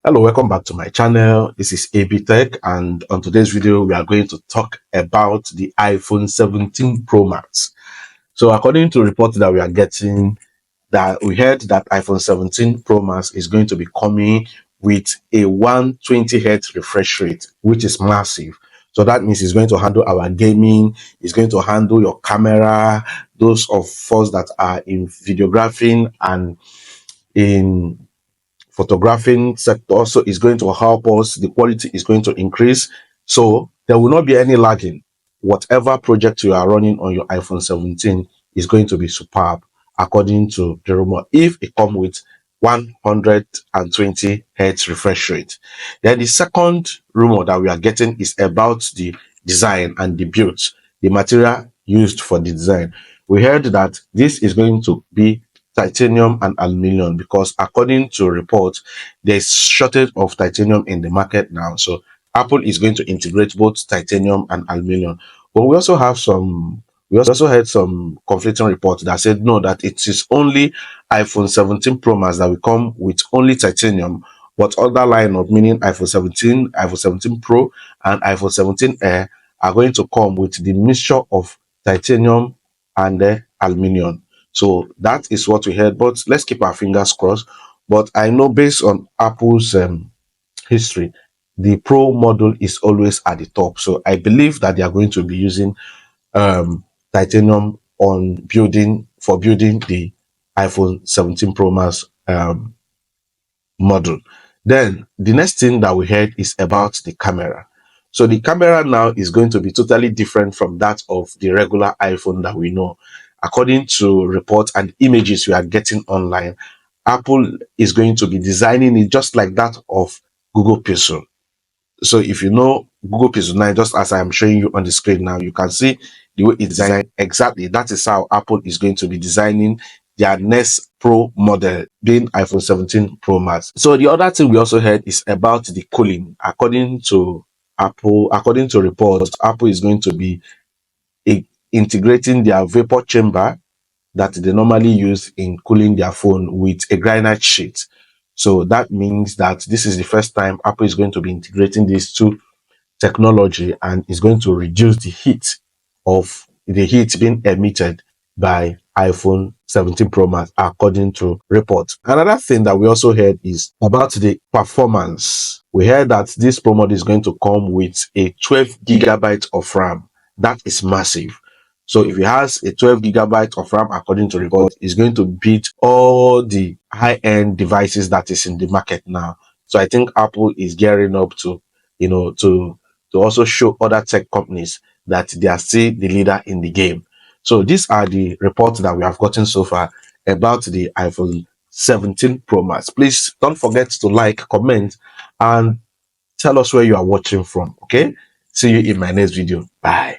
Hello, welcome back to my channel. This is AB Tech, and on today's video we are going to talk about the iPhone 17 Pro Max. So according to reports that we are getting, that we heard that iPhone 17 Pro Max is going to be coming with a 120 Hz refresh rate, which is massive. So that means it's going to handle our gaming, it's going to handle your camera, those of us that are in videographing and in photographing sector. So it's going to help us. The quality is going to increase. So there will not be any lagging. Whatever project you are running on your iPhone 17 is going to be superb, according to the rumor, if it comes with 120 Hz refresh rate. Then the second rumor that we are getting is about the design and the build, the material used for the design. We heard that this is going to be titanium and aluminum, because according to reports, there's shortage of titanium in the market now. So Apple is going to integrate both titanium and aluminum. But we also had some conflicting reports that said no, that it is only iPhone 17 Pro Max that will come with only titanium, but other lineup, meaning iPhone 17, iPhone 17 Pro, and iPhone 17 Air, are going to come with the mixture of titanium and aluminum. So that is what we heard, but let's keep our fingers crossed. But I know, based on Apple's history, the Pro model is always at the top. So I believe that they are going to be using titanium on building the iPhone 17 Pro Max model. Then the next thing that we heard is about the camera. So the camera now is going to be totally different from that of the regular iPhone that we know. According to reports and images we are getting online, Apple is going to be designing it just like that of Google Pixel. So if you know Google Pixel 9, just as I am showing you on the screen now, you can see the way it's designed. Exactly, that is how Apple is going to be designing their next Pro model, being iPhone 17 Pro Max. So the other thing we also heard is about the cooling. According to reports, Apple is going to be integrating their vapor chamber that they normally use in cooling their phone with a granite sheet. So that means that this is the first time Apple is going to be integrating these two technology, and is going to reduce the heat being emitted by iPhone 17 Pro Max, according to reports. Another thing that we also heard is about the performance. We heard that this Pro model is going to come with a 12 gigabyte of RAM. That is massive. So if it has a 12 gigabyte of RAM, according to report, it's going to beat all the high-end devices that is in the market now. So I think Apple is gearing up to, to also show other tech companies that they are still the leader in the game. So these are the reports that we have gotten so far about the iPhone 17 Pro Max. Please don't forget to like, comment, and tell us where you are watching from. Okay? See you in my next video. Bye.